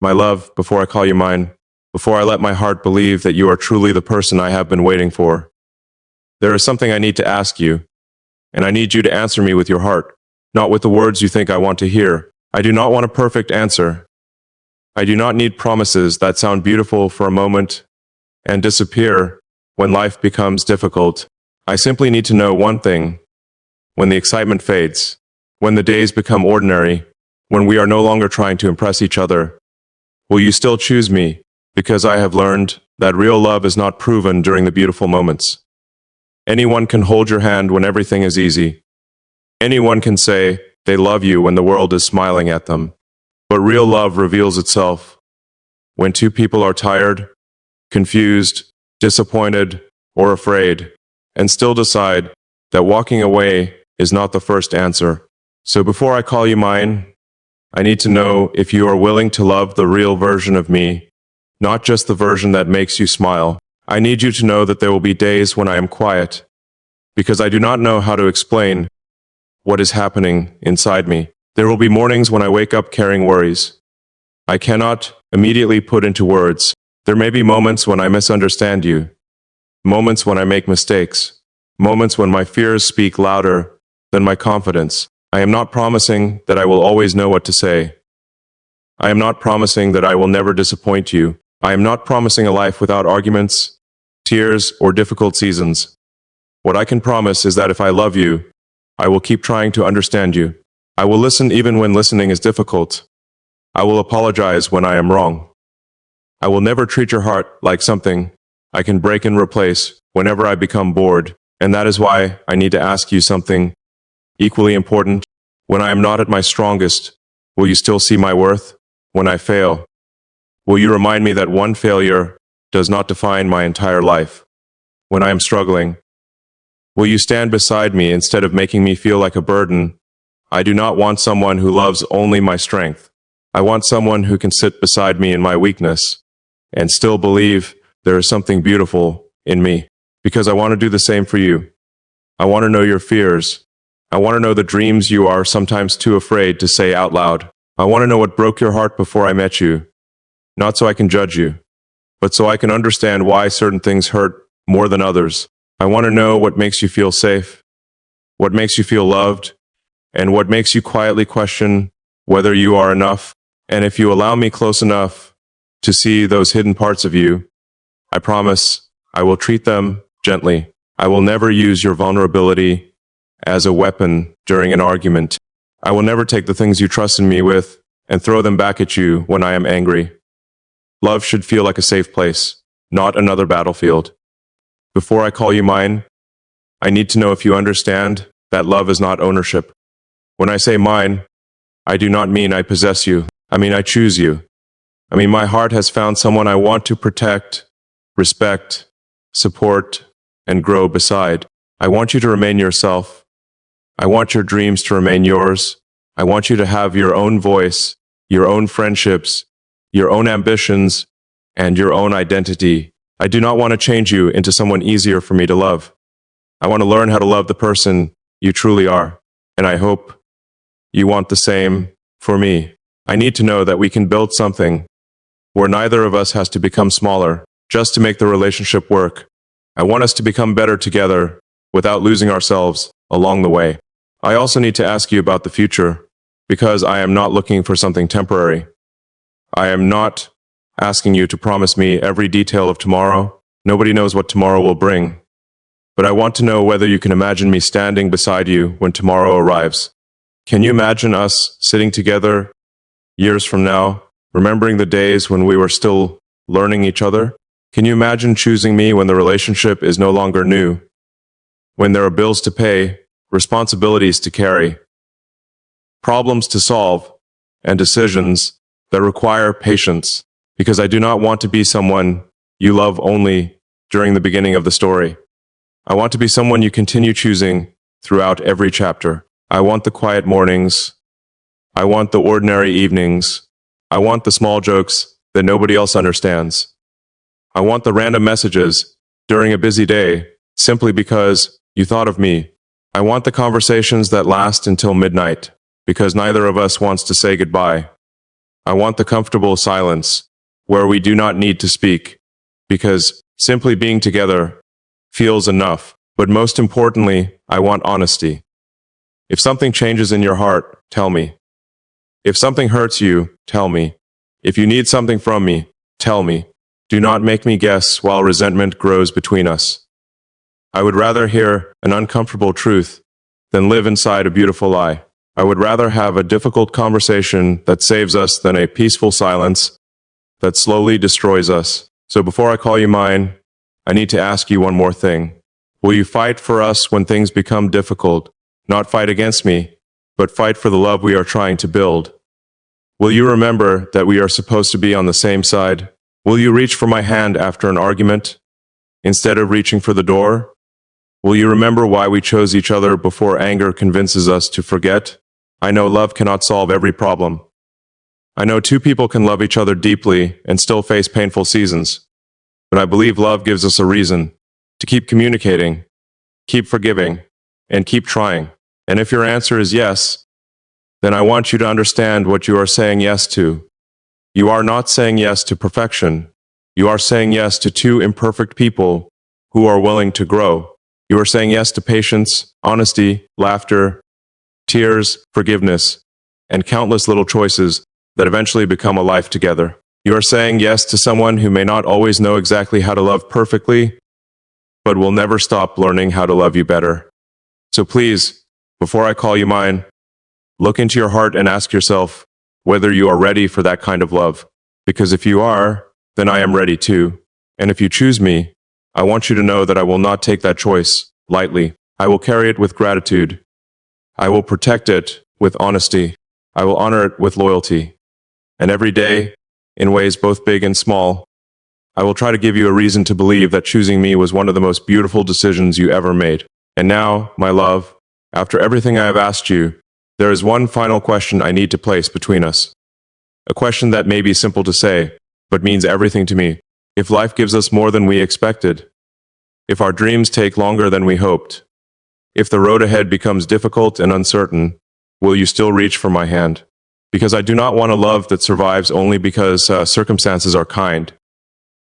My love, before I call you mine, before I let my heart believe that you are truly the person I have been waiting for, there is something I need to ask you, and I need you to answer me with your heart, not with the words you think I want to hear. I do not want a perfect answer. I do not need promises that sound beautiful for a moment and disappear when life becomes difficult. I simply need to know one thing. When the excitement fades, when the days become ordinary, when we are no longer trying to impress each other, will you still choose me? Because I have learned that real love is not proven during the beautiful moments. Anyone can hold your hand when everything is easy. Anyone can say they love you when the world is smiling at them. But real love reveals itself when two people are tired, confused, disappointed, or afraid, and still decide that walking away is not the first answer. So before I call you mine, I need to know if you are willing to love the real version of me, not just the version that makes you smile. I need you to know that there will be days when I am quiet, because I do not know how to explain what is happening inside me. There will be mornings when I wake up carrying worries I cannot immediately put into words. There may be moments when I misunderstand you, moments when I make mistakes, moments when my fears speak louder than my confidence. I am not promising that I will always know what to say. I am not promising that I will never disappoint you. I am not promising a life without arguments, tears, or difficult seasons. What I can promise is that if I love you, I will keep trying to understand you. I will listen even when listening is difficult. I will apologize when I am wrong. I will never treat your heart like something I can break and replace whenever I become bored. And that is why I need to ask you something equally important. When I am not at my strongest, will you still see my worth? When I fail, will you remind me that one failure does not define my entire life? When I am struggling, will you stand beside me instead of making me feel like a burden? I do not want someone who loves only my strength. I want someone who can sit beside me in my weakness and still believe there is something beautiful in me. Because I want to do the same for you. I want to know your fears. I want to know the dreams you are sometimes too afraid to say out loud. I want to know what broke your heart before I met you. Not so I can judge you, but so I can understand why certain things hurt more than others. I want to know what makes you feel safe, what makes you feel loved, and what makes you quietly question whether you are enough. And if you allow me close enough to see those hidden parts of you, I promise I will treat them gently. I will never use your vulnerability as a weapon during an argument. I will never take the things you trust in me with and throw them back at you when I am angry. Love should feel like a safe place, not another battlefield. Before I call you mine, I need to know if you understand that love is not ownership. When I say mine, I do not mean I possess you. I mean I choose you. I mean my heart has found someone I want to protect, respect, support, and grow beside. I want you to remain yourself. I want your dreams to remain yours. I want you to have your own voice, your own friendships, your own ambitions, and your own identity. I do not want to change you into someone easier for me to love. I want to learn how to love the person you truly are, and I hope you want the same for me. I need to know that we can build something where neither of us has to become smaller just to make the relationship work. I want us to become better together without losing ourselves along the way. I also need to ask you about the future, because I am not looking for something temporary. I am not asking you to promise me every detail of tomorrow. Nobody knows what tomorrow will bring. But I want to know whether you can imagine me standing beside you when tomorrow arrives. Can you imagine us sitting together years from now, remembering the days when we were still learning each other? Can you imagine choosing me when the relationship is no longer new? When there are bills to pay, responsibilities to carry, problems to solve, and decisions that require patience? Because I do not want to be someone you love only during the beginning of the story. I want to be someone you continue choosing throughout every chapter. I want the quiet mornings. I want the ordinary evenings. I want the small jokes that nobody else understands. I want the random messages during a busy day simply because you thought of me. I want the conversations that last until midnight because neither of us wants to say goodbye. I want the comfortable silence, where we do not need to speak, because simply being together feels enough. But most importantly, I want honesty. If something changes in your heart, tell me. If something hurts you, tell me. If you need something from me, tell me. Do not make me guess while resentment grows between us. I would rather hear an uncomfortable truth than live inside a beautiful lie. I would rather have a difficult conversation that saves us than a peaceful silence that slowly destroys us. So before I call you mine, I need to ask you one more thing. Will you fight for us when things become difficult? Not fight against me, but fight for the love we are trying to build. Will you remember that we are supposed to be on the same side? Will you reach for my hand after an argument, instead of reaching for the door? Will you remember why we chose each other before anger convinces us to forget? I know love cannot solve every problem. I know two people can love each other deeply and still face painful seasons. But I believe love gives us a reason to keep communicating, keep forgiving, and keep trying. And if your answer is yes, then I want you to understand what you are saying yes to. You are not saying yes to perfection. You are saying yes to two imperfect people who are willing to grow. You are saying yes to patience, honesty, laughter, tears, forgiveness, and countless little choices that eventually become a life together. You are saying yes to someone who may not always know exactly how to love perfectly, but will never stop learning how to love you better. So please, before I call you mine, look into your heart and ask yourself whether you are ready for that kind of love. Because if you are, then I am ready too. And if you choose me, I want you to know that I will not take that choice lightly. I will carry it with gratitude. I will protect it with honesty. I will honor it with loyalty. And every day, in ways both big and small, I will try to give you a reason to believe that choosing me was one of the most beautiful decisions you ever made. And now, my love, after everything I have asked you, there is one final question I need to place between us. A question that may be simple to say, but means everything to me. If life gives us more than we expected, if our dreams take longer than we hoped, if the road ahead becomes difficult and uncertain, will you still reach for my hand? Because I do not want a love that survives only because circumstances are kind.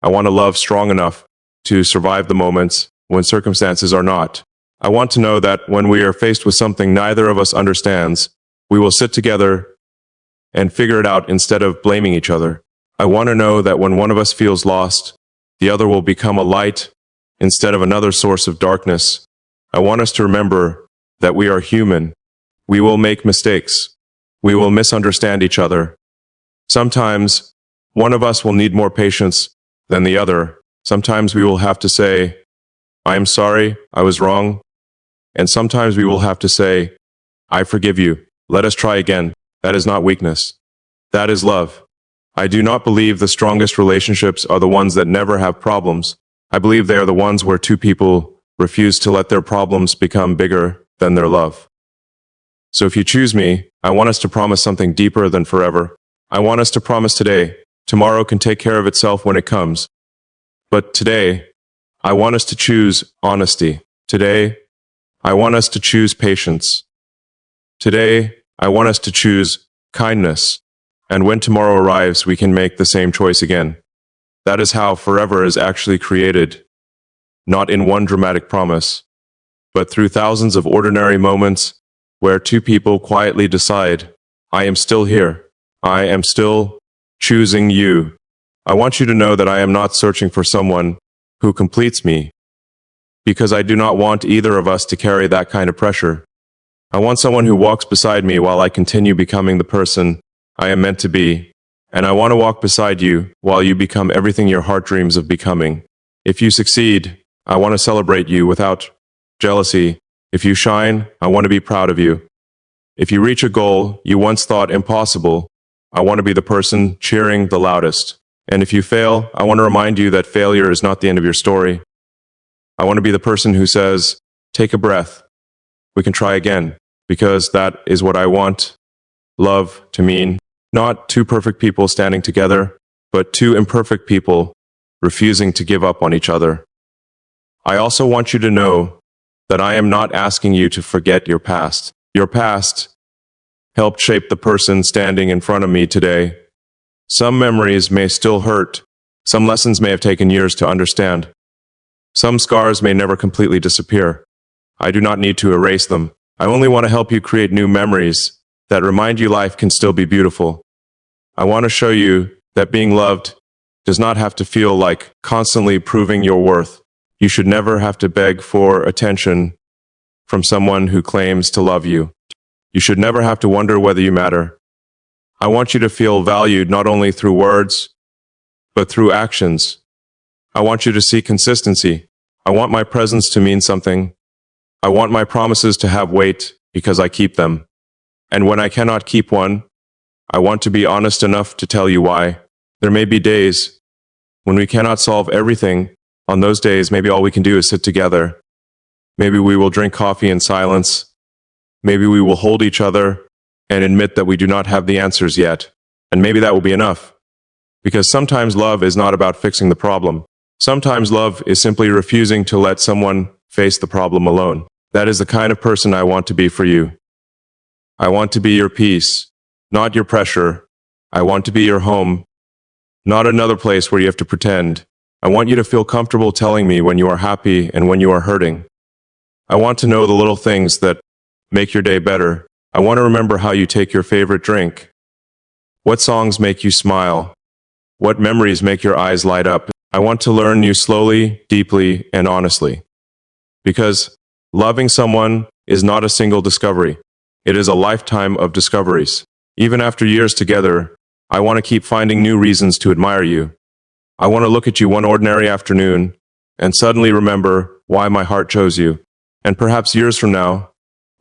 I want a love strong enough to survive the moments when circumstances are not. I want to know that when we are faced with something neither of us understands, we will sit together and figure it out instead of blaming each other. I want to know that when one of us feels lost, the other will become a light instead of another source of darkness. I want us to remember that we are human. We will make mistakes. We will misunderstand each other. Sometimes one of us will need more patience than the other. Sometimes we will have to say, I am sorry, I was wrong. And sometimes we will have to say, I forgive you. Let us try again. That is not weakness. That is love. I do not believe the strongest relationships are the ones that never have problems. I believe they are the ones where two people refuse to let their problems become bigger than their love. So if you choose me, I want us to promise something deeper than forever. I want us to promise today. Tomorrow can take care of itself when it comes. But today, I want us to choose honesty. Today, I want us to choose patience. Today, I want us to choose kindness. And when tomorrow arrives, we can make the same choice again. That is how forever is actually created. Not in one dramatic promise, but through thousands of ordinary moments where two people quietly decide, I am still here. I am still choosing you. I want you to know that I am not searching for someone who completes me, because I do not want either of us to carry that kind of pressure. I want someone who walks beside me while I continue becoming the person I am meant to be, and I want to walk beside you while you become everything your heart dreams of becoming. If you succeed, I want to celebrate you without jealousy. If you shine, I want to be proud of you. If you reach a goal you once thought impossible, I want to be the person cheering the loudest. And if you fail, I want to remind you that failure is not the end of your story. I want to be the person who says, take a breath. We can try again, because that is what I want love to mean. Not two perfect people standing together, but two imperfect people refusing to give up on each other. I also want you to know that I am not asking you to forget your past. Your past helped shape the person standing in front of me today. Some memories may still hurt. Some lessons may have taken years to understand. Some scars may never completely disappear. I do not need to erase them. I only want to help you create new memories that remind you life can still be beautiful. I want to show you that being loved does not have to feel like constantly proving your worth. You should never have to beg for attention from someone who claims to love you. You should never have to wonder whether you matter. I want you to feel valued not only through words, but through actions. I want you to see consistency. I want my presence to mean something. I want my promises to have weight because I keep them. And when I cannot keep one, I want to be honest enough to tell you why. There may be days when we cannot solve everything. On those days, maybe all we can do is sit together. Maybe we will drink coffee in silence. Maybe we will hold each other and admit that we do not have the answers yet. And maybe that will be enough. Because sometimes love is not about fixing the problem. Sometimes love is simply refusing to let someone face the problem alone. That is the kind of person I want to be for you. I want to be your peace, not your pressure. I want to be your home, not another place where you have to pretend. I want you to feel comfortable telling me when you are happy and when you are hurting. I want to know the little things that make your day better. I want to remember how you take your favorite drink. What songs make you smile? What memories make your eyes light up? I want to learn you slowly, deeply, and honestly. Because loving someone is not a single discovery. It is a lifetime of discoveries. Even after years together, I want to keep finding new reasons to admire you. I want to look at you one ordinary afternoon and suddenly remember why my heart chose you. And perhaps years from now,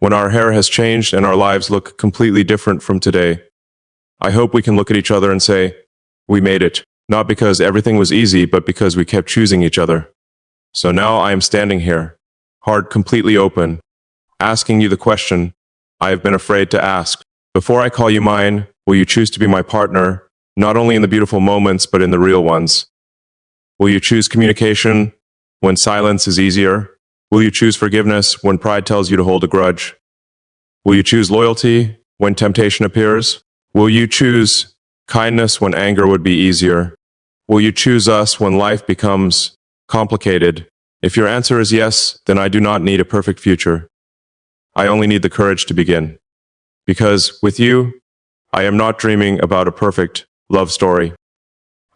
when our hair has changed and our lives look completely different from today, I hope we can look at each other and say, we made it. Not because everything was easy, but because we kept choosing each other. So now I am standing here, heart completely open, asking you the question I have been afraid to ask. Before I call you mine, will you choose to be my partner, not only in the beautiful moments, but in the real ones? Will you choose communication when silence is easier? Will you choose forgiveness when pride tells you to hold a grudge? Will you choose loyalty when temptation appears? Will you choose kindness when anger would be easier? Will you choose us when life becomes complicated? If your answer is yes, then I do not need a perfect future. I only need the courage to begin. Because with you, I am not dreaming about a perfect love story.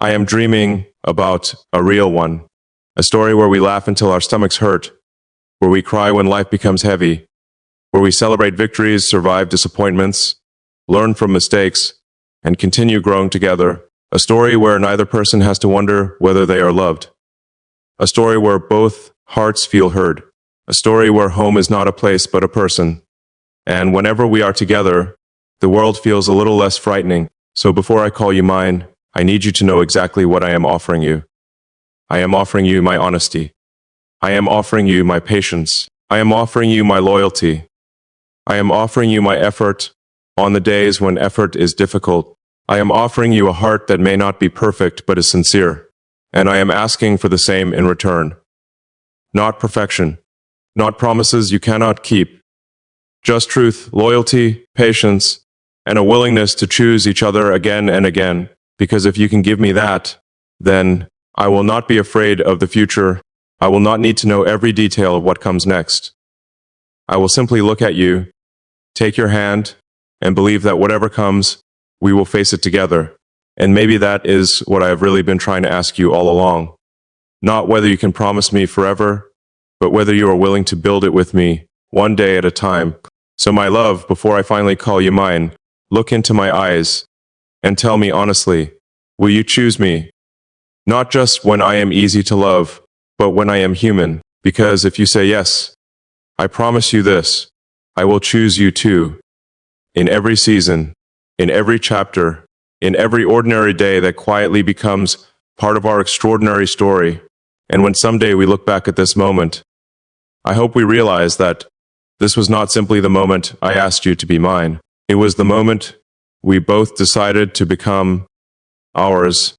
I am dreaming about a real one. A story where we laugh until our stomachs hurt, where we cry when life becomes heavy, where we celebrate victories, survive disappointments, learn from mistakes, and continue growing together. A story where neither person has to wonder whether they are loved. A story where both hearts feel heard. A story where home is not a place but a person. And whenever we are together, the world feels a little less frightening. So before I call you mine, I need you to know exactly what I am offering you. I am offering you my honesty. I am offering you my patience. I am offering you my loyalty. I am offering you my effort on the days when effort is difficult. I am offering you a heart that may not be perfect but is sincere. And I am asking for the same in return. Not perfection. Not promises you cannot keep. Just truth, loyalty, patience, and a willingness to choose each other again and again. Because if you can give me that, then I will not be afraid of the future. I will not need to know every detail of what comes next. I will simply look at you, take your hand, and believe that whatever comes, we will face it together. And maybe that is what I have really been trying to ask you all along. Not whether you can promise me forever, but whether you are willing to build it with me, one day at a time. So my love, before I finally call you mine, look into my eyes and tell me honestly, will you choose me? Not just when I am easy to love, but when I am human. Because if you say yes, I promise you this, I will choose you too. In every season, in every chapter, in every ordinary day that quietly becomes part of our extraordinary story. And when someday we look back at this moment, I hope we realize that this was not simply the moment I asked you to be mine. It was the moment we both decided to become ours.